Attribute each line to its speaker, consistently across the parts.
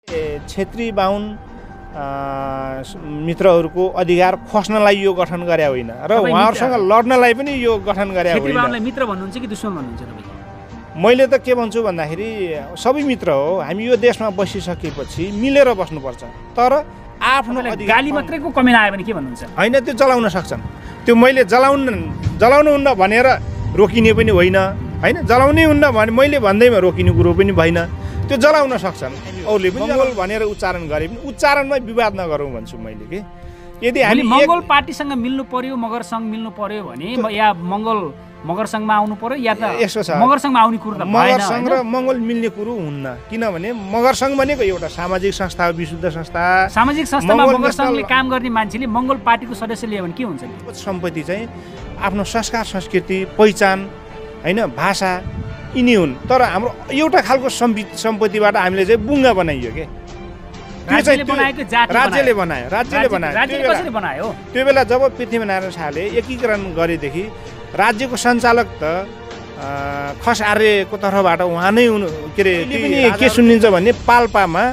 Speaker 1: क्षेत्री बाहुन मित्रहरूको अधिकार खोज्नलाई यो गठन गरे होइन र उहाँहरूसँग लड्नलाई पनि यो गठन गरे होइन।
Speaker 2: क्षेत्री बाहुनलाई मित्र भन्नुहुन्छ कि दुश्मन भन्नुहुन्छ तपाईँ?
Speaker 1: मैले त के भन्छु भन्दाखेरि सबै मित्र हो। हामी यो देशमा बसिसकेपछि मिलेर बस्नुपर्छ। तर आफ्नो
Speaker 2: गाली मात्रैको कमी नआयो भने के भन्नुहुन्छ?
Speaker 1: होइन, त्यो जलाउन सक्छन्। त्यो मैले जलाउनुहुन्न भनेर रोकिने पनि होइन, होइन जलाउनै हुन्न भने मैले भन्दैमा रोकिने कुरो पनि भएन। त्यो जलाउन सक्छन्। अरूले पनि मङ्गोल भनेर उच्चारण गरे पनि उच्चारणमै विवाद नगरौँ भन्छु मैले कि यदि हामी
Speaker 2: मङ्गोल पार्टीसँग मिल्नु पर्यो, मगर सङ्घ मिल्नु पर्यो भने या मगर सङ्घमा आउनु पर्यो या त
Speaker 1: यसो छ।
Speaker 2: मगर सङ्घमा आउने कुरो त
Speaker 1: मगर सङ्घ र मङ्गोल मिल्ने कुरो हुन्न। किनभने मगर सङ्घ भनेको एउटा सामाजिक संस्था हो, विशुद्ध संस्था।
Speaker 2: सामाजिक संस्थामा मगर सङ्घले काम गर्ने मान्छेले मङ्गोल पार्टीको सदस्य लियो भने के हुन्छ?
Speaker 1: सम्पत्ति चाहिँ आफ्नो संस्कार, संस्कृति, पहिचान, होइन भाषा यिनी हुन्। तर हाम्रो एउटा खालको सम्पत्तिबाट हामीले चाहिँ बुङ्गा बनाइयो के।
Speaker 2: राज्यले बनायो।
Speaker 1: राज्यले बनायो। त्यो बेला जब पृथ्वीनारायण शाहले एकीकरण गरेदेखि राज्यको सञ्चालक त खस आर्यको तर्फबाट उहाँ नै हुनु। के अरे के सुनिन्छ भने पाल्पामा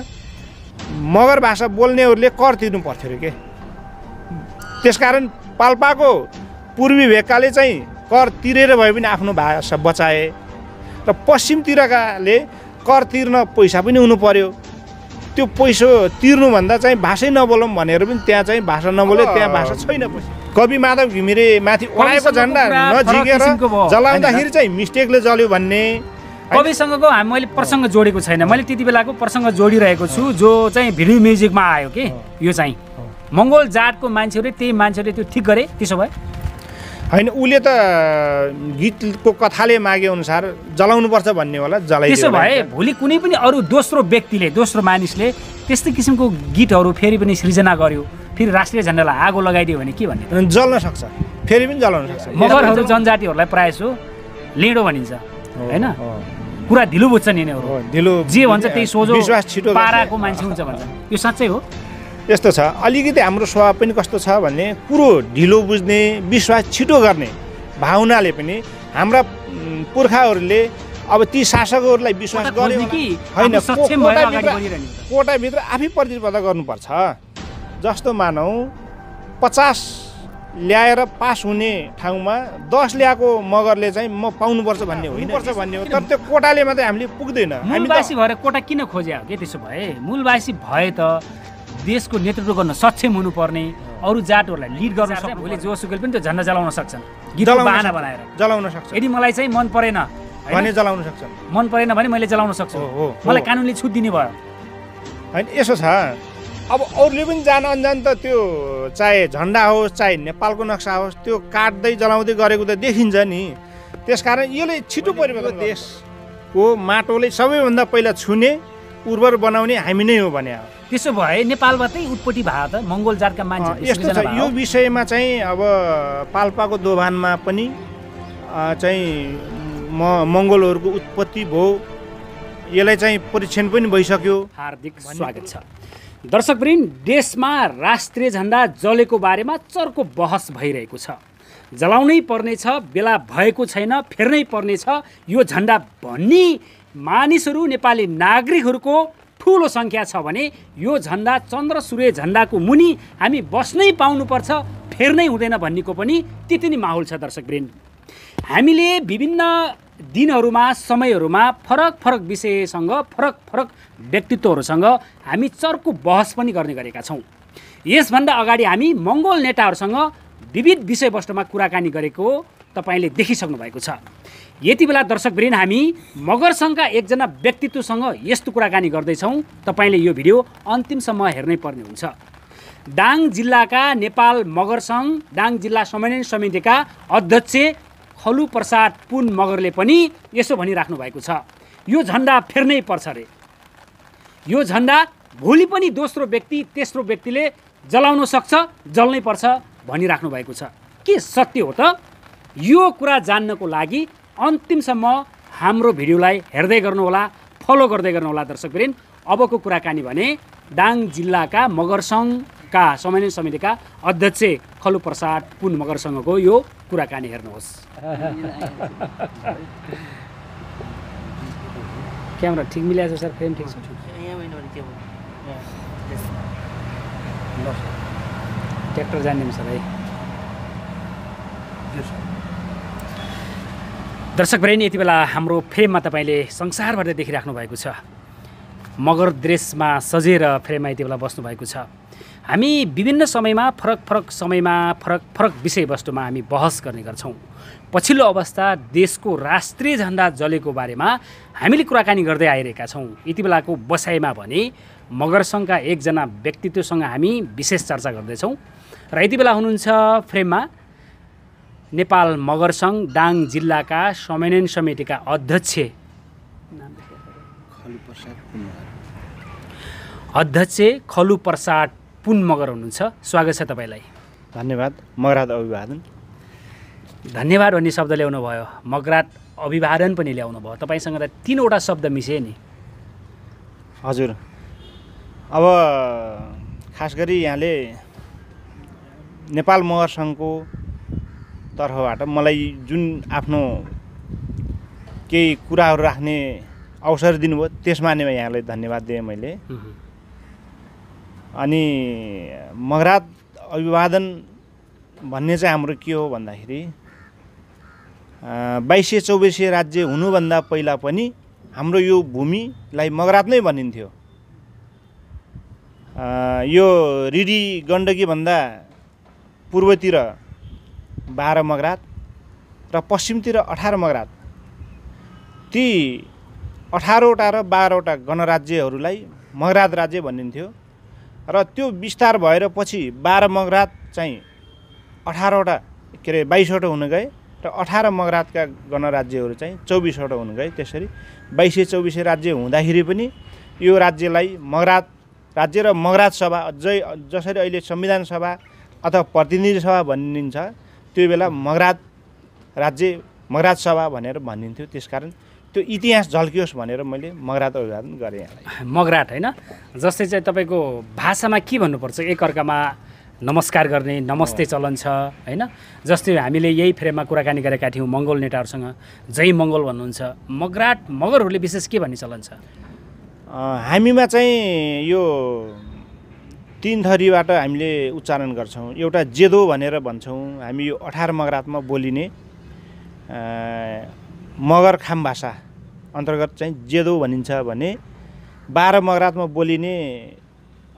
Speaker 1: मगर भाषा बोल्नेहरूले कर तिर्नु पर्थ्यो अरे के। त्यसकारण पाल्पाको पूर्वी भेगकाले चाहिँ कर तिरेर भए पनि आफ्नो भाषा बचाए र पश्चिमतिरकाले कर तिर्न पैसा पनि हुनु पर्यो। त्यो पैसा तिर्नुभन्दा चाहिँ भाषै नबोलौँ भनेर पनि त्यहाँ चाहिँ भाषा नबोले, त्यहाँ भाषा छैन। कवि माधव घिमिरे माथि ओढाएको झन्डा नझिकेर जलाउँदाखेरि चाहिँ मिस्टेकले जल्यो भन्ने
Speaker 2: कविसँगको मैले प्रसङ्ग जोडेको छैन। मैले त्यति बेलाको प्रसङ्ग जोडिरहेको छु जो चाहिँ भिडियो म्युजिकमा आयो कि यो चाहिँ मङ्गोल जातको मान्छेहरूले त्यही मान्छेहरूले त्यो ठिक गरे। त्यसो भए
Speaker 1: होइन, उसले त गीतको कथाले मागे अनुसार जलाउनुपर्छ भन्ने होला, जलाइदियो।
Speaker 2: त्यसो भए भोलि कुनै पनि अरू दोस्रो व्यक्तिले, दोस्रो मानिसले त्यस्तै किसिमको गीतहरू फेरि पनि सृजना गर्यो, फेरि राष्ट्रिय झन्डालाई आगो लगाइदियो भने के भन्ने?
Speaker 1: जल्न सक्छ, फेरि पनि जलाउन सक्छ।
Speaker 2: मगरहरू जनजातिहरूलाई प्रायःसो लेडो भनिन्छ, होइन? कुरा ढिलो बुझ्छन् यिनीहरू, जे भन्छ त्यही सोझो
Speaker 1: विश्वास छिटो
Speaker 2: पाराको मान्छे हुन्छ भन्छ। यो साँच्चै हो?
Speaker 1: यस्तो छ, अलिकति हाम्रो स्वभाव पनि कस्तो छ भने कुरो ढिलो बुझ्ने, विश्वास छिटो गर्ने भावनाले पनि हाम्रा पुर्खाहरूले अब ती शासकहरूलाई विश्वास गर्यो कि होइन, कोटाभित्र आफै प्रतिस्पर्धा गर्नुपर्छ। जस्तो मानौ 50 ल्याएर पास हुने ठाउँमा 10 ल्याएको मगरले चाहिँ म पाउनुपर्छ भन्ने होइन, तर त्यो कोटाले मात्रै हामीले पुग्दैन।
Speaker 2: मूलवासी भएर कोटा किन खोज्या हो के? त्यसो भए मूलवासी भए त देशको नेतृत्व गर्न सक्षम हुनुपर्ने, अरू जातहरूलाई लिड गर्न सक्छ। भोलि जोसुकैले पनि त्यो झन्डा जलाउन सक्छन्, गीतको बहाना बनाएर
Speaker 1: जलाउन सक्छ।
Speaker 2: यदि मलाई चाहिँ मन परेन
Speaker 1: भने जलाउन सक्छन्,
Speaker 2: मन परेन भने मैले जलाउन सक्छु, मलाई कानुनले छुट दिने भयो।
Speaker 1: होइन, यसो छ। अब अरूले पनि जान अनजान त त्यो चाहे झन्डा होस् चाहे नेपालको नक्सा होस् त्यो काट्दै जलाउँदै गरेको त देखिन्छ नि। त्यसकारण यसले छिटो परिवर्तन, देशको माटोले सबैभन्दा पहिला छुने, उर्वर बनाउने हामी नै हो भने।
Speaker 2: त्यसो भए नेपालबाटै उत्पत्ति भयो त मङ्गोल जातका मान्छे?
Speaker 1: यस्तो छ, यो विषयमा चाहिँ अब पाल्पाको दोभानमा पनि चाहिँ मङ्गोलहरूको उत्पत्ति भयो, यसलाई चाहिँ परीक्षण पनि भइसक्यो।
Speaker 2: हार्दिक स्वागत छ दर्शकवृन्द। देशमा राष्ट्रिय झन्डा जलेको बारेमा चर्को बहस भइरहेको छ। जलाउनै पर्नेछ, बेला भएको छैन, फेर्नै पर्नेछ यो झन्डा भन्ने मानिसहरू, नेपाली नागरिकहरूको ठुलो सङ्ख्या छ भने यो झन्डा चन्द्र सूर्य झन्डाको मुनि हामी बस्नै पाउनुपर्छ, फेर्नै हुँदैन भन्नेको पनि त्यति नै माहौल छ। दर्शकवृन्द, हामीले विभिन्न दिनहरूमा, समयहरूमा फरक फरक विषयसँग, फरक फरक व्यक्तित्वहरूसँग हामी चर्को बहस पनि गर्ने गरेका छौँ। यसभन्दा अगाडि हामी मङ्गोल नेताहरूसँग विविध विषयवस्तुमा कुराकानी गरेको तपाईँले देखिसक्नु भएको छ। यति बेला दर्शकवृन्द हामी मगर सङ्घका एकजना व्यक्तित्वसँग यस्तो कुराकानी गर्दैछौँ, तपाईँले यो भिडियो अन्तिमसम्म हेर्नै पर्ने हुन्छ। दाङ जिल्लाका नेपाल मगर सङ्घ दाङ जिल्ला समन्वय समितिका अध्यक्ष खलु प्रसाद पुन मगरले पनि यसो भनिराख्नु भएको छ, यो झन्डा फेर्नै पर्छ रे। यो झन्डा भोलि पनि दोस्रो व्यक्ति, तेस्रो व्यक्तिले जलाउन सक्छ, जल्नै पर्छ भनिराख्नु भएको छ। के सत्य हो त? यो कुरा जान्नको लागि अन्तिमसम्म हाम्रो भिडियोलाई हेर्दै गर्नुहोला, फलो गर्दै गर्नुहोला। दर्शकवृन्द, अबको कुराकानी भने दाङ जिल्लाका मगर सङ्घका समन्वय समितिका अध्यक्ष खलु प्रसाद पुन मगरसँगको यो कुराकानी हेर्नुहोस्। क्यामेरा ठिक मिलाएको छ सर? फ्रेम ठिक छ? ट्र्याक्टर जाने सर है। दर्शक भाइ यति बेला हाम्रो फ्रेममा तपाईँले संसारबाट देखिराख्नु भएको छ। मगर ड्रेसमा सजेर फ्रेममा यति बेला बस्नुभएको छ। हामी विभिन्न समयमा फरक समयमा फरक विषयवस्तुमा हामी बहस गर्ने गर्छौँ। पछिल्लो अवस्था देशको राष्ट्रिय झन्डा जलेको बारेमा हामीले कुराकानी गर्दै आइरहेका छौँ। यति बेलाको बसाइमा भने मगर सङ्घका एकजना व्यक्तित्वसँग हामी विशेष चर्चा गर्दैछौँ र यति बेला हुनुहुन्छ फ्रेममा नेपाल मगर सङ्घ दाङ जिल्लाका समन्वयन समितिका अध्यक्ष खलु प्रसाद पुन मगर हुनुहुन्छ। स्वागत छ तपाईँलाई।
Speaker 1: धन्यवाद। मगरात अभिवादन।
Speaker 2: धन्यवाद भन्ने शब्द ल्याउनु भयो, मगरात अभिवादन पनि ल्याउनु भयो। तपाईँसँग त 3वटा शब्द मिसे नि।
Speaker 1: हजुर, अब खास गरी यहाँले नेपाल मगर सङ्घको तर्फबाट मलाई जुन आफ्नो केही कुराहरू राख्ने अवसर दिनुभयो त्यसमा नै यहाँलाई धन्यवाद दिएँ मैले। अनि मगरात अभिवादन भन्ने चाहिँ हाम्रो के हो भन्दाखेरि 2200-2400 राज्य हुनुभन्दा पहिला पनि हाम्रो यो भूमिलाई मगरात नै भनिन्थ्यो। यो रिडी गण्डकीभन्दा पूर्वतिर 12 मगरात र पश्चिमतिर 18 मगरात। ती 18वटा र 12वटा गणराज्यहरूलाई मगरात राज्य भनिन्थ्यो र त्यो विस्तार भएर पछि 12 मगरात चाहिँ 18वटा 22वटा हुन गए र 18 मगरातका गणराज्यहरू चाहिँ 24वटा हुन गए। त्यसरी 2200-2400 राज्य हुँदाखेरि पनि यो राज्यलाई मगरात राज्य र मगरात सभा जसरी अहिले संविधान सभा अथवा प्रतिनिधि सभा भनिन्छ त्यो बेला मगरात राज्य मगरात सभा भनेर भनिन्थ्यो। त्यसकारण त्यो इतिहास झल्कियोस् भनेर मैले मगरात अभिवादन गरेँ यहाँलाई।
Speaker 2: मगरात होइन, जस्तै चाहिँ तपाईँको भाषामा के भन्नुपर्छ? एकअर्कामा नमस्कार गर्ने नमस्ते चलन छ होइन। जस्तै हामीले यही फ्रेममा कुराकानी गरेका थियौँ मङ्गोल नेताहरूसँग, जय मङ्गोल भन्नुहुन्छ। मगरहरूले विशेष के भन्ने चलन छ?
Speaker 1: हामीमा चाहिँ यो 3 थरीबाट हामीले उच्चारण गर्छौँ। एउटा जेदो भनेर भन्छौँ हामी, यो 18 मगरातमा बोलिने मगर खाम भाषा अन्तर्गत चाहिँ जेदो भनिन्छ भने 12 मगरातमा बोलिने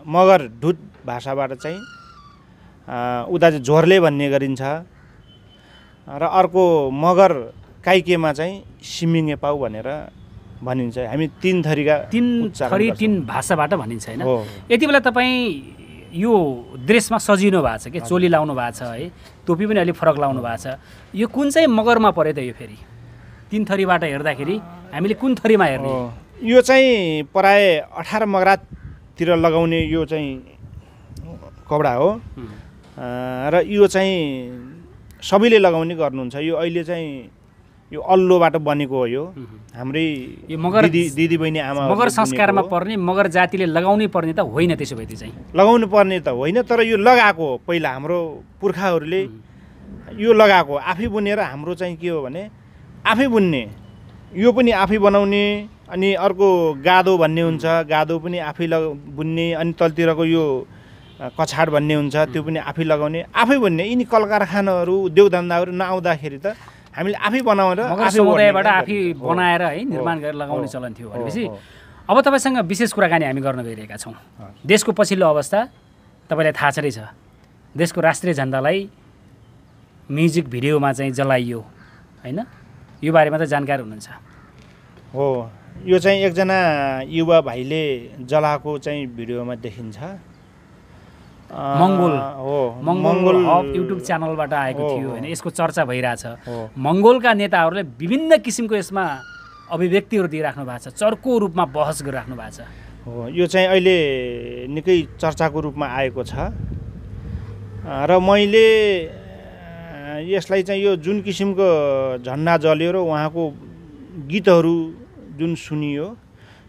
Speaker 1: मगर ढुट भाषाबाट चाहिँ उता चाहिँ झोर्ले भन्ने गरिन्छ र अर्को मगर काइकेमा चाहिँ सिमिङे पाउ भनेर भनिन्छ। हामी 3 थरीका
Speaker 2: 3 भाषाबाट भनिन्छ होइन। यति बेला तपाईँ यो ड्रेसमा सजिनु भएको छ कि चोली लाउनु भएको छ है, टोपी पनि अलिक फरक लाउनु भएको छ। यो कुन चाहिँ मगरमा पऱ्यो त? यो फेरि 3 थरीबाट हेर्दाखेरि हामीले कुन थरीमा हेर्ने?
Speaker 1: यो चाहिँ प्राय 18 मगराततिर लगाउने यो चाहिँ कपडा हो र यो चाहिँ सबैले लगाउने गर्नुहुन्छ। यो अहिले चाहिँ यो अल्लोबाट बनेको हो। यो हाम्रै
Speaker 2: यो मगर
Speaker 1: दिदी बहिनी आमा
Speaker 2: मगर संस्कारमा पर्ने, मगर जातिले लगाउनै पर्ने त होइन? त्यसो भए चाहिँ
Speaker 1: लगाउनु पर्ने त होइन, तर यो लगाएको पहिला हाम्रो पुर्खाहरूले यो लगाएको आफै बुनेर। हाम्रो चाहिँ के हो भने आफै बुन्ने, यो पनि आफै बनाउने। अनि अर्को गादो भन्ने हुन्छ, गादो पनि आफै बुन्ने। अनि तलतिरको यो कछाड भन्ने हुन्छ, त्यो पनि आफै लगाउने, आफै बुन्ने। यिनी कल कारखानाहरू उद्योग धन्दाहरू नआउँदाखेरि त हामीले आफै बनाएर
Speaker 2: समुदायबाट आफै बनाएर है निर्माण गरेर लगाउने चलन थियो भनेपछि अब तपाईँसँग विशेष कुराकानी हामी गर्न गइरहेका छौँ। देशको पछिल्लो अवस्था तपाईँलाई थाहा छ रहेछ, देशको राष्ट्रिय झन्डालाई म्युजिक भिडियोमा चाहिँ जलाइयो होइन? यो बारेमा त जानकार हुनुहुन्छ?
Speaker 1: हो, यो चाहिँ एकजना युवा भाइले जलाएको चाहिँ भिडियोमा देखिन्छ।
Speaker 2: मङ्गोल युट्युब च्यानलबाट आएको थियो होइन। यसको चर्चा भइरहेछ। मङ्गोलका नेताहरूले विभिन्न किसिमको यसमा अभिव्यक्तिहरू दिइराख्नु भएको छ, चर्को रूपमा बहस गरिराख्नु भएको छ।
Speaker 1: हो, यो चाहिँ अहिले निकै चर्चाको रूपमा आएको छ र मैले यसलाई चाहिँ यो जुन किसिमको झन्डा जल्यो र उहाँको गीतहरू जुन सुनियो,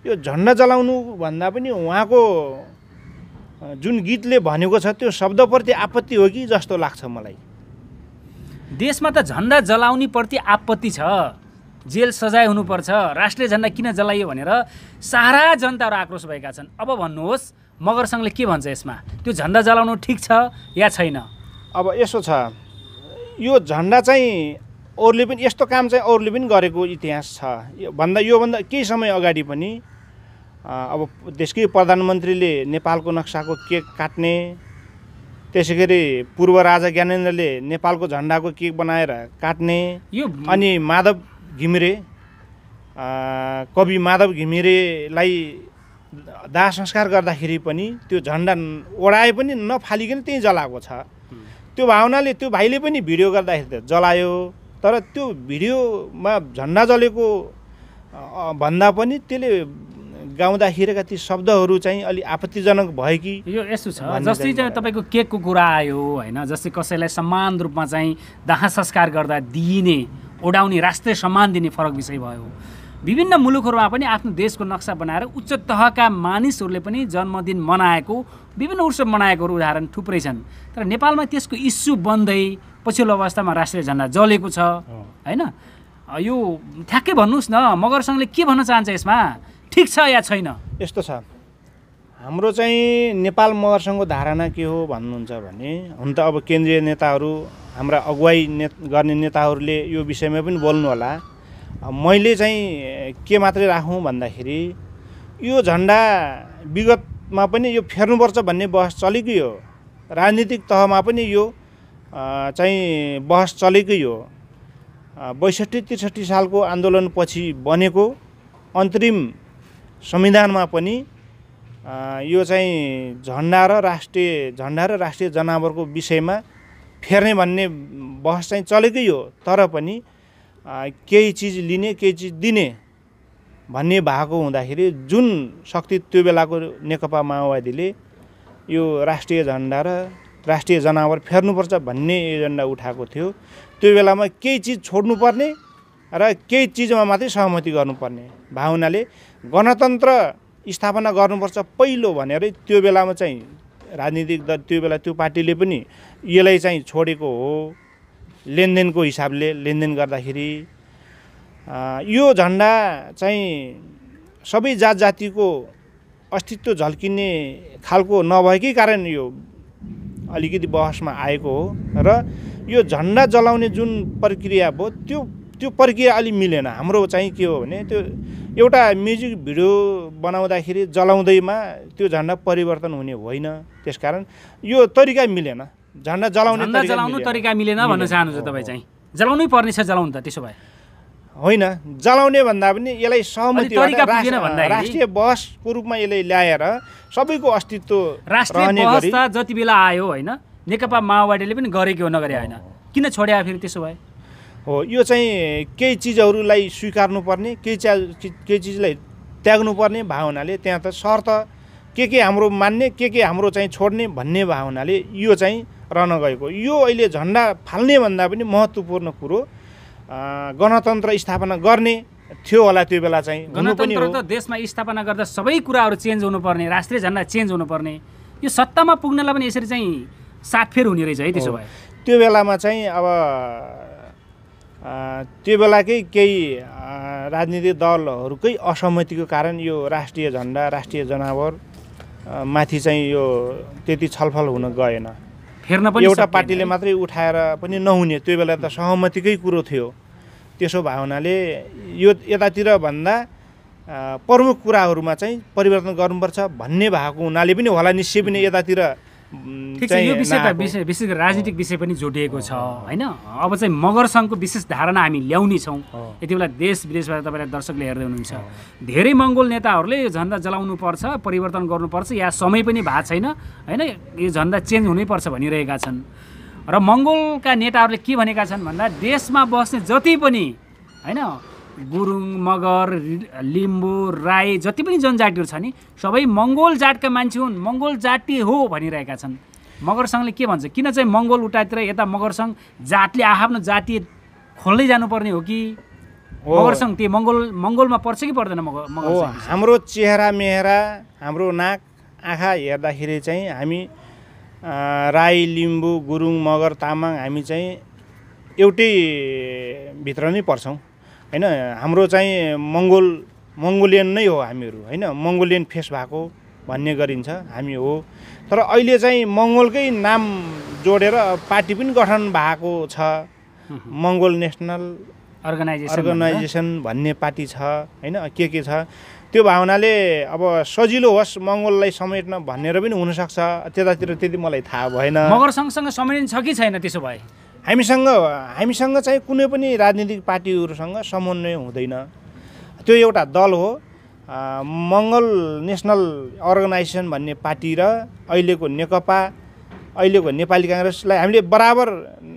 Speaker 1: यो झन्डा जलाउनु भन्दा पनि उहाँको जुन गीतले भनेको छ त्यो शब्दप्रति आपत्ति हो कि जस्तो लाग्छ मलाई।
Speaker 2: देशमा त झन्डा जलाउने प्रति आपत्ति छ, जेल सजाय हुनुपर्छ, राष्ट्रिय झन्डा किन जलाइयो भनेर सारा जनताहरू आक्रोश भएका छन्। अब भन्नुहोस् मगर सङ्घले के भन्छ यसमा? त्यो झन्डा जलाउनु ठिक छ या छैन?
Speaker 1: अब यसो छ, यो झन्डा चाहिँ अरूले पनि यस्तो काम चाहिँ अरूले पनि गरेको इतिहास छ। योभन्दा केही समय अगाडि पनि अब देशकै प्रधानमन्त्रीले नेपालको नक्साको केक काट्ने, त्यसै गरी पूर्व राजा ज्ञानेन्द्रले नेपालको झन्डाको केक बनाएर काट्ने, अनि माधव घिमिरे कवि माधव घिमिरेलाई दाह संस्कार गर्दाखेरि पनि त्यो झन्डा ओढाए पनि नफालिकन त्यहीँ जलाएको छ। त्यो भावनाले त्यो भाइले पनि भिडियो गर्दाखेरि त जलायो, तर त्यो भिडियोमा झन्डा जलेको भन्दा पनि त्यसले गाउँदाखेरिका ती शब्दहरू चाहिँ अलि आपत्तिजनक भयो कि।
Speaker 2: यो यस्तो छ, जस्तै चाहिँ तपाईँको केकको कुरा आयो होइन, जस्तै कसैलाई समान रूपमा चाहिँ दाह संस्कार गर्दा दिइने, ओढाउने, राष्ट्रिय सम्मान दिने फरक विषय भयो। विभिन्न मुलुकहरूमा पनि आफ्नो देशको नक्सा बनाएर उच्च तहका मानिसहरूले पनि जन्मदिन मनाएको, विभिन्न उत्सव मनाएकोहरू उदाहरण थुप्रै छन्। तर नेपालमा त्यसको इस्यु बन्दै पछिल्लो अवस्थामा राष्ट्रिय झन्डा जलेको छ होइन। यो ठ्याक्कै भन्नुहोस् न, मगर सङ्घले के भन्न चाहन्छ यसमा? ठिक छ या छैन?
Speaker 1: यस्तो छ, हाम्रो चाहिँ नेपाल मगर सङ्घको धारणा के हो भन्नुहुन्छ भने, हुन त अब केन्द्रीय नेताहरू, हाम्रा अगुवाई गर्ने नेताहरूले यो विषयमा पनि बोल्नु होला। मैले चाहिँ के मात्रै राखौँ भन्दाखेरि, यो झन्डा विगतमा पनि यो फेर्नुपर्छ भन्ने बहस चलेकै हो, राजनीतिक तहमा पनि यो चाहिँ बहस चलेकै हो। 62-63 सालको आन्दोलनपछि बनेको अन्तरिम संविधानमा पनि यो चाहिँ झन्डा र राष्ट्रिय जनावरको विषयमा फेर्ने भन्ने बहस चाहिँ चलेकै हो। तर पनि केही चिज लिने केही चिज दिने भन्ने भएको हुँदाखेरि जुन शक्ति त्यो बेलाको नेकपा माओवादीले यो राष्ट्रिय झन्डा र राष्ट्रिय जनावर फेर्नुपर्छ भन्ने एजेन्डा उठाएको थियो, त्यो बेलामा केही चिज छोड्नुपर्ने र केही चिजमा मात्रै सहमति गर्नुपर्ने भावनाले गणतन्त्र स्थापना गर्नुपर्छ पहिलो भनेर त्यो बेलामा चाहिँ राजनीतिक दल, त्यो बेला त्यो पार्टीले पनि यसलाई चाहिँ छोडेको हो। लेनदेनको हिसाबले लेनदेन गर्दाखेरि यो झन्डा चाहिँ सबै जात जातिको अस्तित्व झल्किने खालको नभएकै कारण यो अलिकति बहसमा आएको हो। र यो झन्डा जलाउने जुन प्रक्रिया भयो त्यो प्रक्रिया अलि मिलेन। हाम्रो चाहिँ के हो भने, त्यो एउटा म्युजिक भिडियो बनाउँदाखेरि जलाउँदैमा त्यो झन्डा परिवर्तन हुने होइन। त्यसकारण यो तरिका मिलेन, झन्डा जलाउनु
Speaker 2: तरिका मिलेन भन्न चाहनुहुन्छ तपाईँ? चाहिँ जलाउनै पर्ने छ, जलाउनु त त्यसो भए
Speaker 1: होइन, जलाउने भन्दा पनि यसलाई सहमति राष्ट्रिय बहसको रूपमा यसलाई ल्याएर सबैको अस्तित्व
Speaker 2: राष्ट्रिय बहस त जति बेला आयो होइन, नेकपा माओवादीले पनि गरेको हो, नगरे होइन, किन छोड्या फेरि त्यसो भए?
Speaker 1: हो, यो चाहिँ केही चिजहरूलाई स्वीकार्नुपर्ने, केही चिजलाई त्याग्नुपर्ने भावनाले त्यहाँ त शर्त के हाम्रो मान्ने, के हाम्रो चाहिँ छोड्ने भन्ने भावनाले यो चाहिँ रहन गएको। यो अहिले झन्डा फाल्ने भन्दा पनि महत्त्वपूर्ण कुरो गणतन्त्र स्थापना गर्ने थियो होला। त्यो बेला चाहिँ
Speaker 2: गणतन्त्र त देशमा स्थापना गर्दा सबै कुराहरू चेन्ज हुनुपर्ने, राष्ट्रिय झन्डा चेन्ज हुनुपर्ने, यो सत्तामा पुग्नलाई पनि यसरी चाहिँ सातफेर हुने रहेछ है त्यसो भए?
Speaker 1: त्यो बेलामा चाहिँ अब त्यो बेलाकै केही राजनीतिक दलहरूकै असहमतिको कारण यो राष्ट्रिय झन्डा राष्ट्रिय जनावर माथि चाहिँ यो त्यति छलफल हुन गएन।
Speaker 2: फेर्न पनि
Speaker 1: एउटा पार्टीले मात्रै उठाएर पनि नहुने, त्यो बेला त सहमतिकै कुरो थियो। त्यसो भावनाले यो यतातिर भन्दा प्रमुख कुराहरूमा चाहिँ परिवर्तन गर्नुपर्छ भन्ने भएको हुनाले पनि होला निश्चय पनि यतातिर
Speaker 2: यो विषय विशेष गरी राजनीतिक विषय पनि जोडिएको छ होइन। अब चाहिँ मगर सङ्घको विशेष धारणा हामी ल्याउने छौँ। यति बेला देश विदेशबाट तपाईँलाई दर्शकले हेर्दै हुनुहुन्छ, धेरै मङ्गोल नेताहरूले यो झन्डा जलाउनुपर्छ, परिवर्तन गर्नुपर्छ, या समय पनि भएको छैन होइन, यो झन्डा चेन्ज हुनैपर्छ भनिरहेका छन्। र मङ्गोलका नेताहरूले के भनेका छन् भन्दा, देशमा बस्ने जति पनि होइन गुरुङ, मगर, लिम्बू, राई जति पनि जनजातिहरू छ नि, सबै मङ्गोल जातका मान्छे हुन्, मङ्गोल जाति हो भनिरहेका छन्। मगर सङ्घले के भन्छ? किन चाहिँ मङ्गोल उतातिर यता मगर सङ्घ जातले आफ्नो जाति खोल्दै जानुपर्ने हो कि मगर सङ्घ त्यो मङ्गोलमा पर्छ कि पर्दैन? मगर
Speaker 1: हाम्रो चेहरा मेहरा, हाम्रो नाक आँखा हेर्दाखेरि चाहिँ हामी राई, लिम्बू, गुरुङ, मगर, तामाङ हामी चाहिँ एउटै भित्र नै पर्छौँ। होइन हाम्रो चाहिँ मङ्गोलियन नै हो हामीहरू होइन मङ्गोलियन फेस भएको भन्ने गरिन्छ हामी हो तर अहिले चाहिँ मङ्गोलकै नाम जोडेर पार्टी पनि गठन भएको छ मङ्गोल नेसनल अर्गनाइजेसन भन्ने पार्टी छ होइन के छ त्यो भावनाले अब सजिलो होस् मङ्गोललाई समेट्न भनेर पनि हुनसक्छ त्यतातिर त्यति मलाई थाहा भएन
Speaker 2: मगर सँगसँग समेटिन्छ कि छैन त्यसो भए
Speaker 1: हामीसँग चाहिँ कुनै पनि राजनीतिक पार्टीहरूसँग समन्वय हुँदैन त्यो एउटा दल हो मङ्गोल नेसनल अर्गनाइजेसन भन्ने पार्टी र अहिलेको नेकपा अहिलेको नेपाली काङ्ग्रेसलाई हामीले बराबर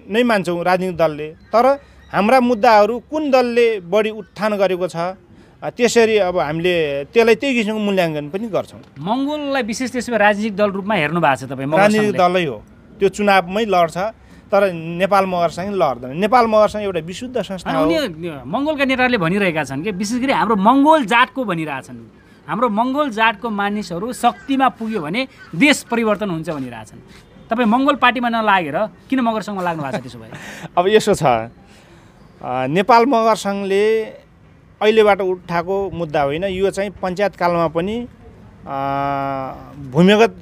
Speaker 1: नै मान्छौँ राजनीतिक दलले तर हाम्रा मुद्दाहरू कुन दलले बढी उत्थान गरेको छ त्यसरी अब हामीले त्यसलाई त्यही किसिमको मूल्याङ्कन पनि गर्छौँ
Speaker 2: मङ्गोललाई विशेष त्यसमा राजनीतिक दल रूपमा हेर्नु भएको छ तपाईँ
Speaker 1: राजनीतिक दलै हो त्यो चुनावमै लड्छ तर नेपाल मगरसँग लड्दैन नेपाल मगरसँग एउटा विशुद्ध संस्था हो
Speaker 2: मङ्गोलका नेताहरूले भनिरहेका छन् कि विशेष गरी हाम्रो मङ्गोल जातको भनिरहेछन् हाम्रो मङ्गोल जातको मानिसहरू शक्तिमा पुग्यो भने देश परिवर्तन हुन्छ भनिरहेछन् तपाईँ मङ्गोल पार्टीमा नलागेर किन मगरसँगमा लाग्नु भएको छ त्यसो भए
Speaker 1: अब यसो छ नेपाल मगर सङ्घले अहिलेबाट उठाएको मुद्दा होइन यो चाहिँ पञ्चायत कालमा पनि भूमिगत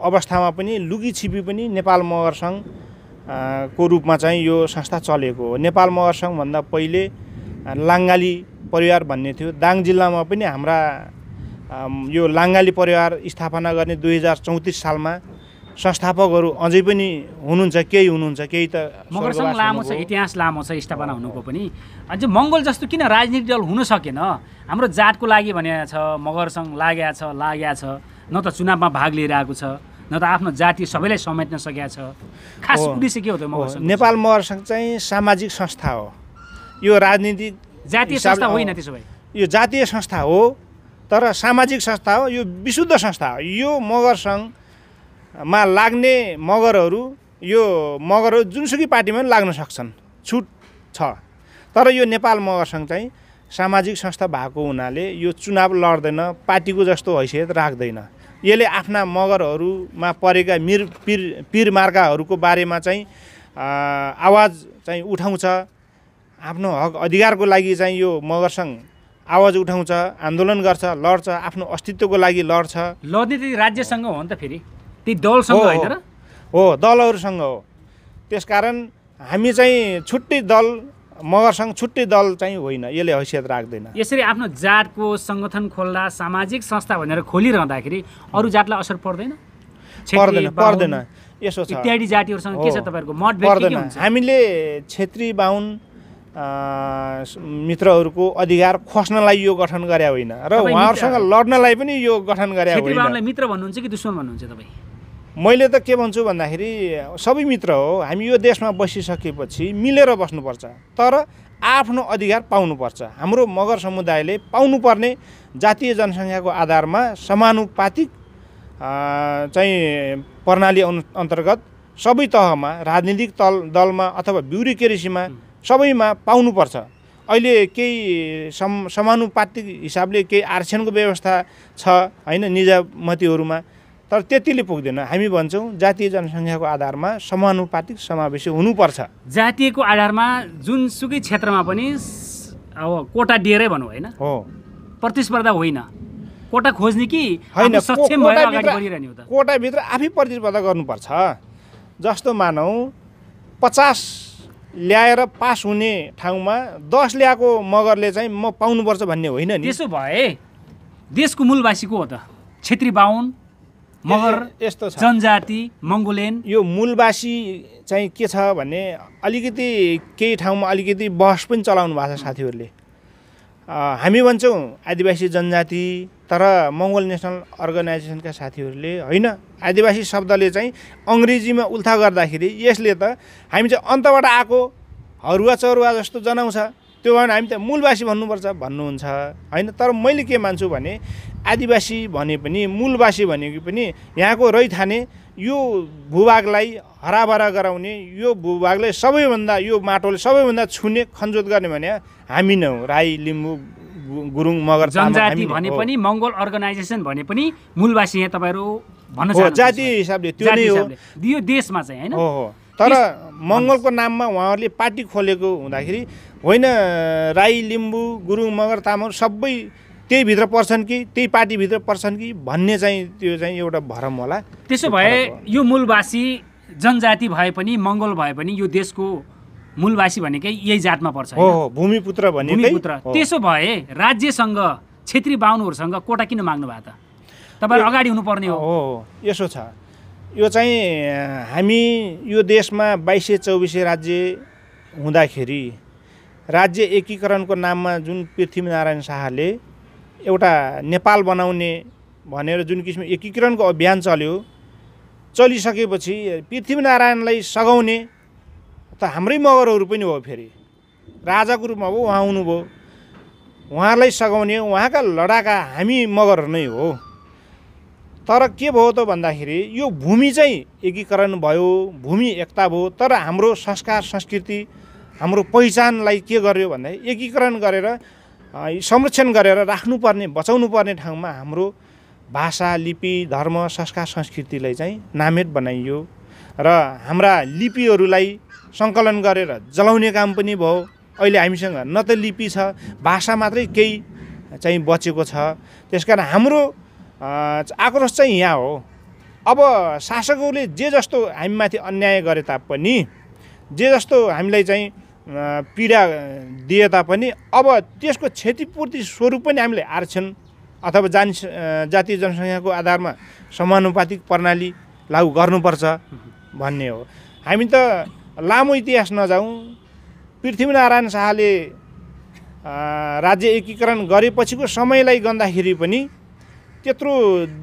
Speaker 1: अवस्थामा पनि लुकी छिपी पनि नेपाल मगर सङ्घ को रूपमा चाहिँ यो संस्था चलेको हो नेपाल मगर सङ्घभन्दा पहिले लाङ्गाली परिवार भन्ने थियो दाङ जिल्लामा पनि हाम्रा यो लाङ्गाली परिवार स्थापना गर्ने 2034 सालमा संस्थापकहरू अझै पनि हुनुहुन्छ केही त
Speaker 2: मगर सङ्घ लामो छ इतिहास लामो छ स्थापना हुनुको पनि अझ मङ्गोल जस्तो किन राजनीतिक दल हुन सकेन हाम्रो जातको लागि भनेको छ मगर सङ्घ लागेको छ न त चुनावमा भाग लिइरहेको छ न त आफ्नो जाति सबैलाई समेट्न सकेको छ खास उद्देश्य के हो त मगर सङ्घ
Speaker 1: नेपाल मगर सङ्घ चाहिँ सामाजिक संस्था हो यो राजनीतिक
Speaker 2: जातीय संस्था होइन त्यसो भए
Speaker 1: यो जातीय संस्था हो तर सामाजिक संस्था हो यो विशुद्ध संस्था हो यो मगर सङ्घमा लाग्ने मगरहरू जुनसुकै पार्टीमा पनि लाग्न सक्छन् छुट छ तर यो नेपाल मगर सङ्घ चाहिँ सामाजिक संस्था भएको हुनाले यो चुनाव लड्दैन पार्टीको जस्तो हैसियत राख्दैन यसले आफ्ना मगरहरूमा परेका पीर मार्काहरूको बारेमा चाहिँ आवाज चाहिँ उठाउँछ आफ्नो हक अधिकारको लागि चाहिँ यो मगर सङ्घ आवाज उठाउँछ आन्दोलन गर्छ लड्छ आफ्नो अस्तित्वको लागि लड्छ
Speaker 2: लड्ने त राज्यसँग हो नि त फेरि ती दलसँग होइन र
Speaker 1: हो दलहरूसँग हो त्यसकारण हामी चाहिँ छुट्टै दल मगर सङ्घ छुट्टै दल चाहिँ होइन यसले हैसियत राख्दैन
Speaker 2: यसरी आफ्नो जातको सङ्गठन खोल्दा सामाजिक संस्था भनेर खोलिरहँदाखेरि अरू जातलाई असर पर्दैन
Speaker 1: यसो छ
Speaker 2: इत्यादि जातिहरूसँग के छ तपाईँहरूको मतभेद के हुन्छ
Speaker 1: हामीले क्षेत्री बाहुन मित्रहरूको अधिकार खोज्नलाई यो गठन गरे होइन र उहाँहरूसँग लड्नलाई पनि यो गठन गरे होइन
Speaker 2: क्षेत्री बाहुनलाई मित्र भन्नुहुन्छ कि दुश्मन भन्नुहुन्छ तपाईँ
Speaker 1: मैले त के भन्छु भन्दाखेरि सबै मित्र हो हामी यो देशमा बसिसकेपछि मिलेर बस्नुपर्छ तर आफ्नो अधिकार पाउनुपर्छ हाम्रो मगर समुदायले पाउनुपर्ने जातीय जनसङ्ख्याको आधारमा समानुपातिक चाहिँ प्रणाली अन्तर्गत सबै तहमा राजनीतिक दलमा अथवा ब्युरोक्रेसीमा सबैमा पाउनुपर्छ अहिले केही समानुपातिक हिसाबले केही आरक्षणको व्यवस्था छ होइन निजामतीहरूमा तर त्यतिले पुग्दैन हामी भन्छौँ जातीय जनसङ्ख्याको आधारमा समानुपातिक समावेशी हुनुपर्छ
Speaker 2: जातीयको आधारमा जुनसुकै क्षेत्रमा पनि अब कोटा दिएरै भनौँ होइन
Speaker 1: हो
Speaker 2: प्रतिस्पर्धा होइन कोटा खोज्ने कि
Speaker 1: होइन
Speaker 2: सक्षम भएर अगाडि बढिरहने हो त
Speaker 1: कोटाभित्र आफै प्रतिस्पर्धा गर्नुपर्छ जस्तो मानौँ 50 ल्याएर पास हुने ठाउँमा 10 ल्याएको मगरले चाहिँ म पाउनुपर्छ भन्ने होइन नि
Speaker 2: त्यसो भए देशको मूलवासी को हो त क्षेत्री बाहुन मगर
Speaker 1: यस्तो छ
Speaker 2: जनजाति मङ्गोलियन
Speaker 1: यो मूलवासी चाहिँ के छ भने अलिकति केही ठाउँमा अलिकति बहस पनि चलाउनु भएको छ साथीहरूले हामी भन्छौँ आदिवासी जनजाति तर मङ्गोल नेसनल अर्गनाइजेसनका साथीहरूले होइन आदिवासी शब्दले चाहिँ अङ्ग्रेजीमा उल्था गर्दाखेरि यसले त हामी चाहिँ अन्तबाट आएको हरुवा चरुवा जस्तो जनाउँछ त्यो भएन हामी त मूलवासी भन्नुपर्छ भन्नुहुन्छ होइन तर मैले के मान्छु भने आदिवासी भने पनि मूलवासी भनेको पनि यहाँको रैथाने यो भूभागलाई हराभरा गराउने यो भूभागलाई सबैभन्दा यो माटोले सबैभन्दा छुने खनजोत गर्ने भने हामी नै हो राई लिम्बू गुरुङ मगर
Speaker 2: जनजाति भने पनि मङ्गोल अर्गनाइजेसन भने पनि मूलवासी यहाँ तपाईँहरू भन्न चाहनुहुन्छ
Speaker 1: जातीय हिसाबले त्यो नै हो
Speaker 2: यो देशमा चाहिँ हैन
Speaker 1: हो तर मङ्गलको नाममा उहाँहरूले पार्टी खोलेको हुँदाखेरि होइन राई लिम्बू गुरुङ मगर तामाङ सबै त्यही भित्र पर्छन् कि त्यही पार्टीभित्र पर्छन् कि भन्ने चाहिँ त्यो चाहिँ एउटा भरम होला।
Speaker 2: त्यसो भए यो मूलवासी जनजाति भए पनि मङ्गोल भए पनि यो देशको मूलवासी भनेकै यही जातमा पर्छ
Speaker 1: हो भूमिपुत्र भनेकै।
Speaker 2: त्यसो भए राज्यसँग क्षेत्री बाहुनहरूसँग कोटा किन माग्नु भएको त? तपाईहरु अगाडि हुनुपर्ने हो।
Speaker 1: यसो छ, यो चाहिँ हामी यो देशमा 2224 राज्य हुँदाखेरि राज्य एकीकरणको नाममा जुन पृथ्वीनारायण शाहले एउटा नेपाल बनाउने भनेर जुन किसिम एकीकरणको अभियान चलिसकेपछि पृथ्वीनारायणलाई सघाउने त हाम्रै मगरहरू पनि हो, फेरि राजाको रूपमा हो उहाँ हुनुभयो, उहाँलाई सघाउने उहाँका लडाका हामी मगर नै हो। तर के भयो त भन्दाखेरि यो भूमि चाहिँ एकीकरण भयो, भूमि एकता भयो, तर हाम्रो संस्कार संस्कृति हाम्रो पहिचानलाई के गर्यो भन्दा एकीकरण गरेर संरक्षण गरेर राख्नुपर्ने बचाउनु पर्ने ठाउँमा हाम्रो भाषा लिपि धर्म संस्कार संस्कृतिलाई चाहिँ नामेट बनाइयो र हाम्रा लिपिहरूलाई सङ्कलन गरेर जलाउने काम पनि भयो। अहिले हामीसँग न त लिपि छ, भाषा मात्रै केही चाहिँ बचेको छ। त्यसकारण हाम्रो आक्रोश चाहिँ यहाँ हो। अब शासकहरूले जे जस्तो हामीमाथि अन्याय गरे तापनि, जे जस्तो हामीलाई चाहिँ पीडा दिए तापनि अब त्यसको क्षतिपूर्ति स्वरूप पनि हामीले आरक्षण अथवा जातीय जनसङ्ख्याको आधारमा समानुपातिक प्रणाली लागू गर्नुपर्छ भन्ने हो। हामी त लामो इतिहास नजाउँ, पृथ्वीनारायण शाहले राज्य एकीकरण गरेपछिको समयलाई गन्दाखेरि पनि त्यत्रो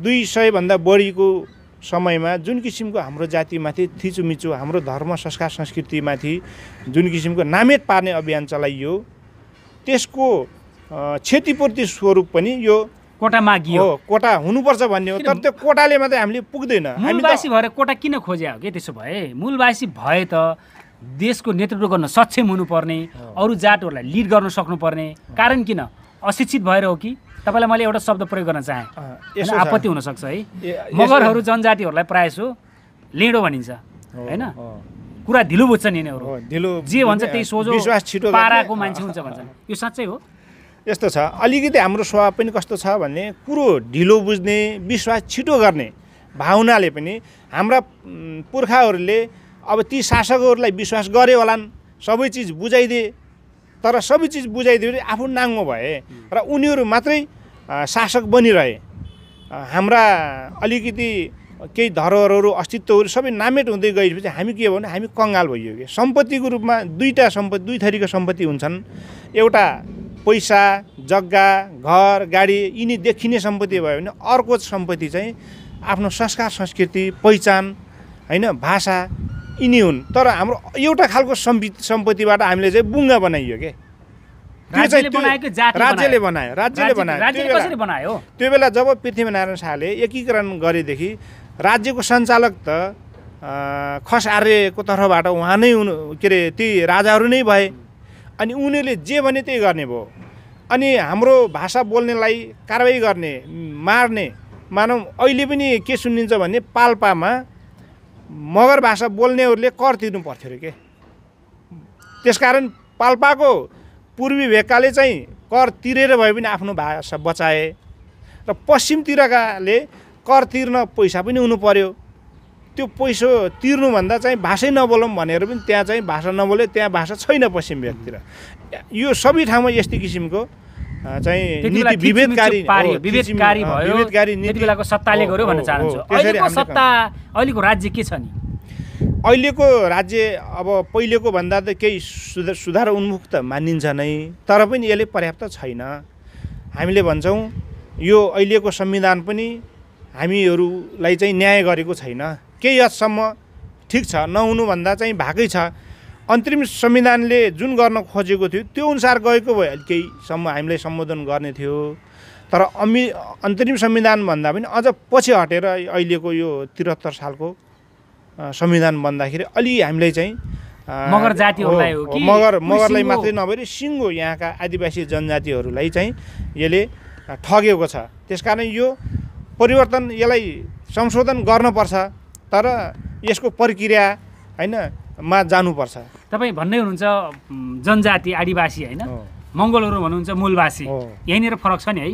Speaker 1: 200 भन्दा बढीको समयमा जुन किसिमको हाम्रो जातिमाथि थिचोमिचो हाम्रो धर्म संस्कार संस्कृतिमाथि जुन किसिमको नामेट पार्ने अभियान चलाइयो त्यसको क्षतिपूर्ति स्वरूप पनि यो
Speaker 2: कोटा मागियो।
Speaker 1: कोटा हुनुपर्छ भन्ने हो। तर त्यो कोटाले मात्रै हामीले पुग्दैन।
Speaker 2: मूलवासी भएर कोटा किन खोजे हो के? त्यसो भए मूलवासी भए त देशको नेतृत्व गर्न सक्षम हुनुपर्ने, अरू जातहरूलाई लिड गर्न सक्नुपर्ने। कारण किन? अशिक्षित भएर हो कि? तपाईलाई मैले एउटा शब्द प्रयोग गर्न चाहे, आपत्ति हुन सक्छ है। मगरहरू जनजातिहरूलाई प्रायसो लेडो भनिन्छ हैन, कुरा ढिलो बुझ्छन् यिनीहरू, जे भन्छ त्यही सोझो पाराको मान्छे हुन्छ भन्छन्। यो साँच्चै हो?
Speaker 1: यस्तो छ, अलिकति हाम्रो स्वभाव पनि कस्तो छ भने कुरो ढिलो बुझ्ने, विश्वास छिटो गर्ने भावनाले पनि हाम्रा पुर्खाहरूले अब ती शासकहरूलाई विश्वास गरे होलान्, सबै चिज बुझाइदिए। तर सबै चिज बुझाइदियो आफू नाङ्गो भए र उनीहरू मात्रै शासक बनिरहे। हाम्रा अलिकति केही धरोहरहरू अस्तित्वहरू सबै नामेट हुँदै गएपछि हामी के भने हामी कङ्गाल भइयो कि। सम्पत्तिको रूपमा दुई थरीको सम्पत्ति हुन्छन्। एउटा पैसा जग्गा घर गाडी यिनी देखिने सम्पत्ति भयो भने अर्को सम्पत्ति चाहिँ आफ्नो संस्कार संस्कृति पहिचान होइन भाषा यिनी हुन्। तर हाम्रो एउटा खालको सम्पत्तिबाट हामीले चाहिँ बुङ्गा बनाइयो के।
Speaker 2: राज्यले बनायो।
Speaker 1: त्यो बेला जब पृथ्वीनारायण शाहले एकीकरण गरेदेखि राज्यको सञ्चालक त खस आर्यको तर्फबाट उहाँ नै के अरे ती राजाहरू नै भए। अनि उनीहरूले जे भने त्यही गर्ने भयो। अनि हाम्रो भाषा बोल्नेलाई कारबाही गर्ने मार्ने। मानौँ अहिले पनि के सुनिन्छ भने पाल्पामा मगर भाषा बोल्नेहरूले कर तिर्नु पर्थ्यो अरे के। त्यसकारण पाल्पाको पूर्वी भेगकाले चाहिँ कर तिरेर भए पनि आफ्नो भाषा बचाए र पश्चिमतिरकाले कर तिर्न पैसा पनि हुनु पर्यो। त्यो पैसा तिर्नुभन्दा चाहिँ भाषै नबोलौँ भनेर पनि त्यहाँ चाहिँ भाषा नबोले, त्यहाँ भाषा छैन पश्चिम भेगतिर। यो सबै ठाउँमा यस्तै किसिमको चाहिँ नीति विभेदकारी
Speaker 2: भयो। त्यति बेलाको सत्ताले गर्यो भन्न चाहन्छु। अहिलेको सत्ता अहिलेको राज्य के छ नि?
Speaker 1: अहिलेको राज्य अब पहिलेको भन्दा त केही सुधार उन्मुख त मानिन्छ नै, तर पनि यसले पर्याप्त छैन। हामीले भन्छौँ यो अहिलेको संविधान पनि हामीहरूलाई चाहिँ न्याय गरेको छैन। केही हदसम्म ठिक छ, नहुनुभन्दा चाहिँ भएकै छ। अन्तरिम संविधानले जुन गर्न खोजेको थियो त्यो अनुसार गएको भए केहीसम्म हामीलाई सम्बोधन गर्ने थियो। तर अन्तरिम संविधान भन्दा पनि अझ पछि हटेर अहिलेको यो 73 सालको संविधान बन्दाखेरि अलि हामीलाई चाहिँ
Speaker 2: मगर जातिहरूलाई हो कि
Speaker 1: मगरलाई मात्रै नभएर सिङ्गो यहाँका आदिवासी जनजातिहरूलाई चाहिँ यसले ठगेको छ। त्यसकारण यो परिवर्तन यसलाई संशोधन गर्नुपर्छ। तर यसको प्रक्रिया हैन मा जानुपर्छ।
Speaker 2: तपाईँ भन्दै हुनुहुन्छ जनजाति आदिवासी होइन, मङ्गोलहरू भन्नुहुन्छ मूलवासी, यहीँनिर फरक छ नि है?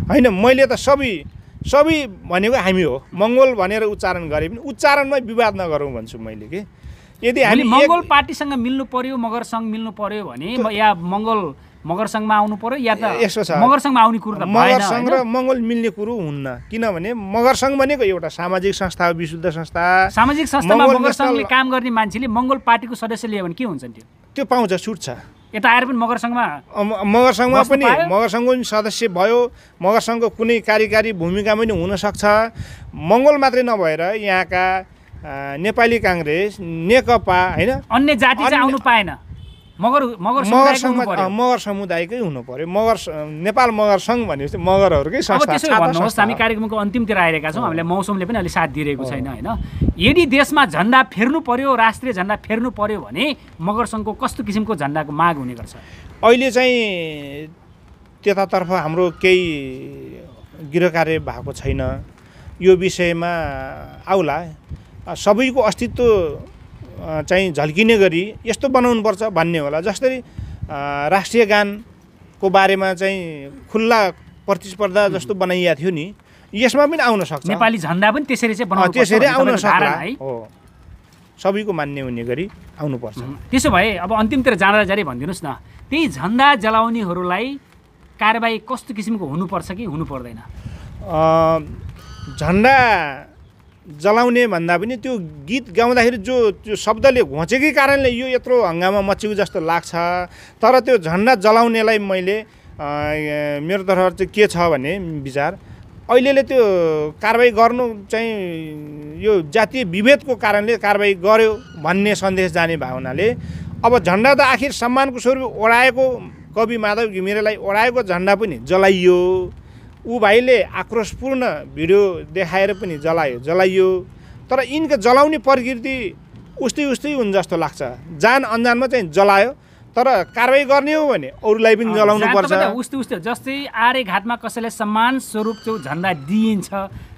Speaker 1: होइन, मैले त सबै भनेको हामी हो। मङ्गोल भनेर उच्चारण गरे पनि उच्चारणमै विवाद नगरौँ भन्छु मैले कि। यदि हामी
Speaker 2: मङ्गोल पार्टीसँग मिल्नु पर्यो, मगर सङ्घ मिल्नु पर्यो भने या मगर सङ्घमा आउनु पर्यो या त मगर सङ्घमा आउने कुरो त भएन।
Speaker 1: मगर सङ्घ र मङ्गोल मिल्ने कुरो हुन्न, किनभने मगर सङ्घ भनेको एउटा सामाजिक संस्था हो, विशुद्ध संस्था।
Speaker 2: सामाजिक संस्थामा मगर सङ्घले काम गर्ने मान्छेले मङ्गोल पार्टीको सदस्य लियो भने के हुन्छ नि?
Speaker 1: त्यो पाउँछ, छुट छ।
Speaker 2: यता आएर पनि मगर सङ्घमा
Speaker 1: पनि मगर सङ्घको पनि सदस्य भयो, मगर सङ्घको कुनै कार्यकारी भूमिका पनि हुनसक्छ। मङ्गोल मात्रै नभएर यहाँका नेपाली काङ्ग्रेस, नेकपा होइन,
Speaker 2: अन्य जाति चाहिँ आउनु पाएन। मगर
Speaker 1: समुदायकै हुनु पर्यो। नेपाल मगर सङ्घ भनेपछि मगरहरूकै संस्था।
Speaker 2: त्यसो भन्नुहोस्, हामी कार्यक्रमको अन्तिमतिर आइरहेका छौँ, हामीलाई मौसमले पनि अलि साथ दिइरहेको छैन होइन। यदि देशमा झन्डा फेर्नु पर्यो, राष्ट्रिय झन्डा फेर्नु पर्यो भने मगर सङ्घको कस्तो किसिमको झन्डाको माग हुने गर्छ?
Speaker 1: अहिले चाहिँ त्यतातर्फ हाम्रो केही गृहकार्य भएको छैन। यो विषयमा आउला सबैको अस्तित्व चाहिँ झल्किने गरी यस्तो बनाउनुपर्छ भन्ने होला। जसरी राष्ट्रिय गानको बारेमा चाहिँ खुल्ला प्रतिस्पर्धा जस्तो बनाइएको थियो नि, यसमा पनि आउन सक्छ।
Speaker 2: नेपाली झन्डा पनि त्यसरी चाहिँ बनाउनु पर्छ,
Speaker 1: त्यसरी आउन सक्ला हो। सबैको मान्ने हुने गरी आउनुपर्छ।
Speaker 2: त्यसो भए अब अन्तिमतिर जाँदा जाँदै भनिदिनुहोस् न, त्यही झन्डा जलाउनेहरूलाई कारबाही कस्तो किसिमको हुनुपर्छ कि हुनु पर्दैन?
Speaker 1: झन्डा जलाउने भन्दा पनि त्यो गीत गाउँदाखेरि जो शब्दले घोचेकै कारणले यो यत्रो हङ्गामा मचेको जस्तो लाग्छ। तर त्यो झन्डा जलाउनेलाई मैले मेरो तर्फबाट चाहिँ के छ भने विचार, अहिलेले त्यो कारबाही गर्नु चाहिँ यो जातीय विभेदको कारणले कारबाही गर्यो भन्ने सन्देश जाने भावनाले अब झन्डा त आखिर सम्मानको स्वरूप ओढाएको कवि माधव घिमिरेलाई ओढाएको झन्डा पनि जलाइयो। ऊ भाइले आक्रोशपूर्ण भिडियो देखाएर पनि जलाइयो। तर यिनको जलाउने प्रकृति उस्तै हुन् जस्तो लाग्छ। जान अनजानमा चाहिँ जलायो, तर कारबाही गर्ने हो भने अरूलाई पनि जलाउनु पर्छ।
Speaker 2: उस्तै जस्तै आरे घाटमा कसैलाई सम्मान स्वरूप त्यो झन्डा दिइन्छ,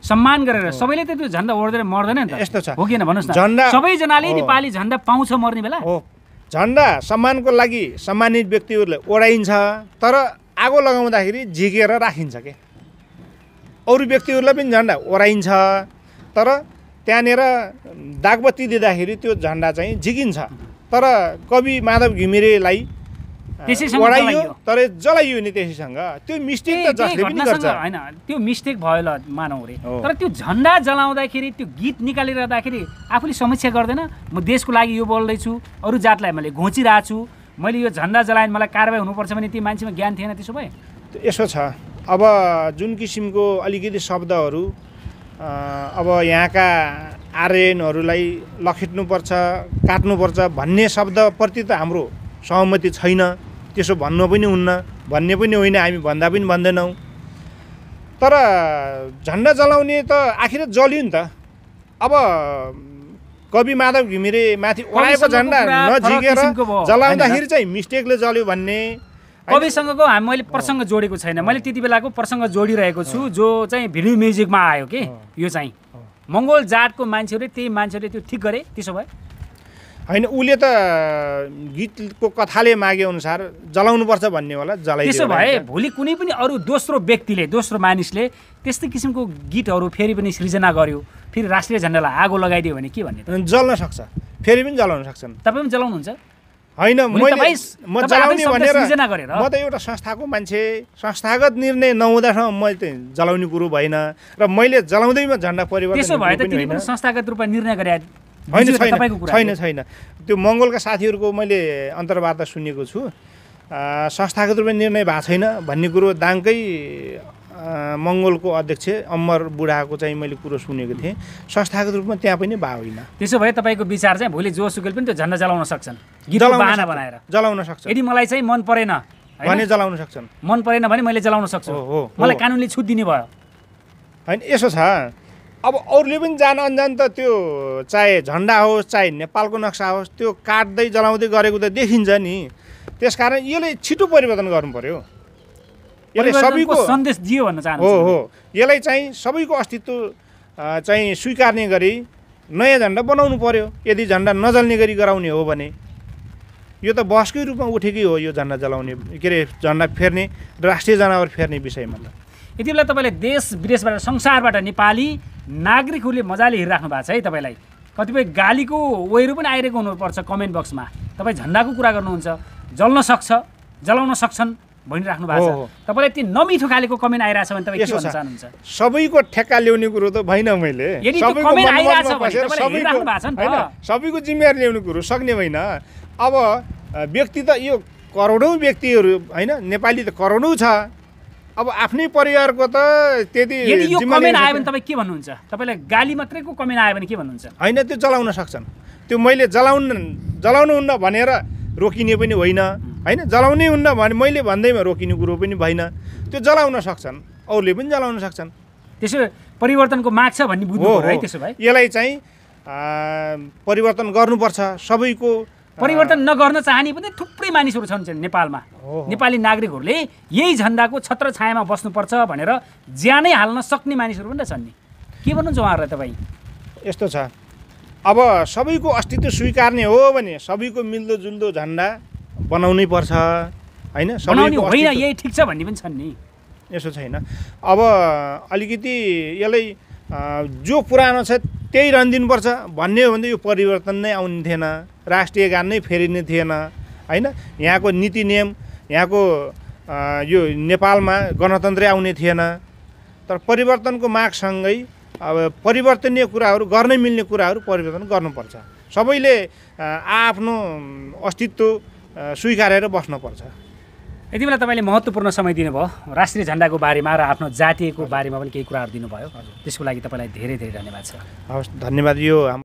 Speaker 2: सम्मान गरेर सबैले त त्यो झन्डा ओढ्दै मर्दैन नि त।
Speaker 1: यस्तो छ
Speaker 2: हो किन भन्नुहोस् न,
Speaker 1: झन्डा
Speaker 2: सबैजनाले नेपाली झन्डा पाउँछ मर्ने बेला
Speaker 1: हो। झन्डा सम्मानको लागि सम्मानित व्यक्तिहरूलाई ओढाइन्छ, तर आगो लगाउँदाखेरि झिकेर राखिन्छ के। अरू व्यक्तिहरूलाई पनि झन्डा ओढाइन्छ, तर त्यहाँनिर दागबत्ती दिँदाखेरि त्यो झन्डा चाहिँ झिकिन्छ। तर कवि माधव घिमिरेलाई ओढाइयो तर जलाइयो नि त्यसैसँग। त्यो मिस्टेक त जसले पनि गर्छ
Speaker 2: होइन, त्यो मिस्टेक भयो ल मानौँ रे। तर त्यो झन्डा जलाउँदाखेरि त्यो गीत निकालिरहँदाखेरि आफूले समीक्षा गर्दैन, म देशको लागि यो बोल्दैछु, अरू जातलाई मैले घोचिरहेको छु, मैले यो झन्डा जलाएँ मलाई कारबाही हुनुपर्छ भने ती मान्छेमा ज्ञान थिएन? त्यसो भए
Speaker 1: यसो छ। अब जुन किसिमको अलिकति शब्दहरू अब यहाँका आर्यनहरूलाई लखेट्नुपर्छ, काट्नुपर्छ भन्ने शब्दप्रति त हाम्रो सहमति छैन। त्यसो भन्नु पनि हुन्न, भन्ने पनि होइन, हामी भन्दा पनि भन्दैनौँ। तर झन्डा जलाउने त आखिर जल्यो नि त। अब कवि माधव घिमिरे माथि ओढाएको झन्डा नझिकेर जलाउँदाखेरि चाहिँ मिस्टेकले जल्यो भन्ने
Speaker 2: कविसँगको मैले प्रसङ्ग जोडेको छैन। मैले त्यति बेलाको प्रसङ्ग जोडिरहेको छु जो चाहिँ भिडियो म्युजिकमा आयो कि यो चाहिँ मङ्गोल जातको मान्छेहरूले त्यही मान्छेहरूले त्यो ठिक गरे। त्यसो भए
Speaker 1: होइन, उसले त गीतको कथाले मागे अनुसार जलाउनुपर्छ भन्ने होला, जलाइदियो।
Speaker 2: त्यसो भए भोलि कुनै पनि अरू दोस्रो व्यक्तिले, दोस्रो मानिसले त्यस्तै किसिमको गीतहरू फेरि पनि सृजना गर्यो, फेरि राष्ट्रिय झन्डालाई आगो लगाइदियो भने के भन्ने?
Speaker 1: जल्न सक्छ, फेरि पनि जलाउन सक्छन्।
Speaker 2: तपाईँ पनि जलाउनुहुन्छ?
Speaker 1: होइन, म जलाउने भनेर म त एउटा संस्थाको मान्छे, संस्थागत निर्णय नहुँदासम्म मैले चाहिँ जलाउने कुरो भएन र मैले जलाउँदैमा झन्डा परिवर्तन।
Speaker 2: त्यसो भए त तिमी पनि संस्थागत रूपमा निर्णय गरे
Speaker 1: छैन। त्यो मङ्गोलका साथीहरूको मैले अन्तर्वार्ता सुनेको छु। संस्थागत रूपमा निर्णय भएको छैन भन्ने कुरो दाङकै मङ्गोलको अध्यक्ष अमर बुढाको चाहिँ मैले कुरो सुनेको थिएँ। संस्थागत रूपमा त्यहाँ पनि भएको होइन।
Speaker 2: त्यसो भए तपाईँको विचार चाहिँ भोलि जोसुकै पनि त्यो झन्डा जलाउन सक्छन्, गीतको बहाना बनाएर
Speaker 1: जलाउन सक्छ।
Speaker 2: यदि मलाई चाहिँ मन परेन
Speaker 1: भने जलाउन सक्छन्,
Speaker 2: मन परेन भने मैले जलाउन सक्छु, मलाई कानुनले छुट दिने भयो।
Speaker 1: होइन, यसो छ। अब अरूले पनि जान अनजान त त्यो चाहे झन्डा होस् चाहे नेपालको नक्सा होस् त्यो काट्दै जलाउँदै गरेको त देखिन्छ नि। त्यसकारण यसले छिटो परिवर्तन गर्नु पर्यो। यसले सबैको
Speaker 2: सन्देश दियो भन्न चाहन्छु।
Speaker 1: हो, यसलाई चाहिँ सबैको अस्तित्व चाहिँ स्वीकार्ने गरी नयाँ झन्डा बनाउनु पर्यो यदि झन्डा नजल्ने गरी गराउने हो भने। यो त बहसकै रूपमा उठेकै हो यो झन्डा जलाउने के अरे झन्डा फेर्ने राष्ट्रिय जनावर फेर्ने विषयमा त।
Speaker 2: यति बेला तपाईँले देश विदेशबाट संसारबाट नेपाली नागरिकहरूले मजाले हेरिराख्नु भएको छ है। तपाईँलाई कतिपय गालीको वेहरू पनि आइरहेको हुनुपर्छ कमेन्ट बक्समा। तपाईँ झन्डाको कुरा गर्नुहुन्छ, जल्न सक्छ, जलाउन सक्छन् भनिराख्नु भएको छ। तपाईँलाई ती नमिठो खालेको कमेन्ट आइरहेछ भने तपाईँ के भन्न चाहनुहुन्छ?
Speaker 1: सबैको ठेक्का ल्याउने कुरो त भएन मैले। सबैको जिम्मेवारी ल्याउने कुरो सक्ने होइन। अब व्यक्ति त यो करोडौँ व्यक्तिहरू होइन, नेपाली त करोडौँ छ। अब आफ्नै परिवारको त त्यति
Speaker 2: यदि यो कमेन्ट आयो भने तपाईँ के भन्नुहुन्छ? तपाईँलाई गाली मात्रैको कमेन्ट आयो भने के भन्नुहुन्छ?
Speaker 1: होइन, त्यो जलाउन सक्छन्। त्यो मैले जलाउनुहुन्न भनेर रोकिने पनि होइन होइन, जलाउनै हुन्न भने मैले भन्दैमा रोकिने कुरो पनि भएन। त्यो जलाउन सक्छन्, अरूले पनि जलाउन सक्छन्।
Speaker 2: त्यसो परिवर्तनको माग छ भन्ने बुझ्नु पर्यो है। त्यसो भए
Speaker 1: यसलाई चाहिँ परिवर्तन गर्नुपर्छ। सबैको
Speaker 2: परिवर्तन नगर्न चाहने पनि थुप्रै मानिसहरू छन् नेपालमा। नेपाली नागरिकहरूले यही झन्डाको छत्र छायामा बस्नुपर्छ भनेर ज्यानै हाल्न सक्ने मानिसहरू पनि त छन् नि। के भन्नुहुन्छ उहाँहरूलाई तपाईँ?
Speaker 1: यस्तो छ, अब सबैको अस्तित्व स्वीकार्ने हो भने सबैको मिल्दोजुल्दो झन्डा बनाउनै पर्छ होइन।
Speaker 2: सबैको होइन यही ठिक छ भन्ने पनि छन् नि।
Speaker 1: यसो छैन। अब अलिकति यसलाई जो पुरानो छ त्यही रहदिनुपर्छ भन्ने हो भने यो परिवर्तन नै आउने थिएन, राष्ट्रिय गान नै फेरिने थिएन होइन। यहाँको नीति नियम, यहाँको यो नेपालमा गणतन्त्रै आउने थिएन। तर परिवर्तनको मागसँगै अब परिवर्तनीय कुराहरू गर्न मिल्ने कुराहरू परिवर्तन गर्नुपर्छ। सबैले आफ्नो अस्तित्व स्वीकारेर बस्नुपर्छ।
Speaker 2: यति बेला तपाईँले महत्त्वपूर्ण समय दिनुभयो, राष्ट्रिय झन्डाको बारेमा र आफ्नो जातीयको बारेमा पनि केही कुराहरू दिनुभयो। त्यसको लागि तपाईँलाई धेरै धेरै धन्यवाद छ।
Speaker 1: हवस्, धन्यवाद। यो